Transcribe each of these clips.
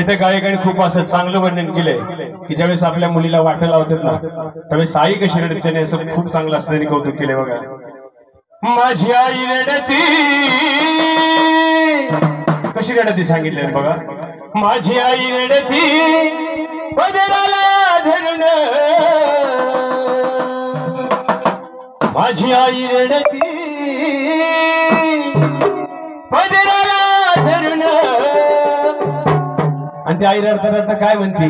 त्या गायकाने खूप असं चांगलं वर्णन केलंय की ज्यावेळेस आपल्या मुलीला वाटं लावतात ना त्यावेळेस आई कशी रडते त्याने असं खूप चांगलं असल्याने कौतुक केलंय बघा. माझी आई रडती कशी रडती सांगितलं बघा. माझी आई रडती पदराला धरण, माझी आई रडती पदराला धरण. आणि ती आई रडता रडता काय म्हणती,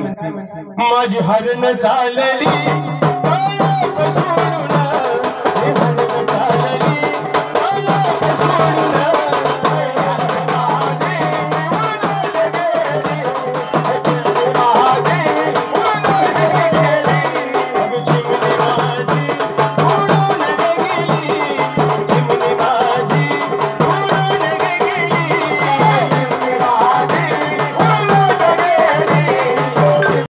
माझी हरण चालली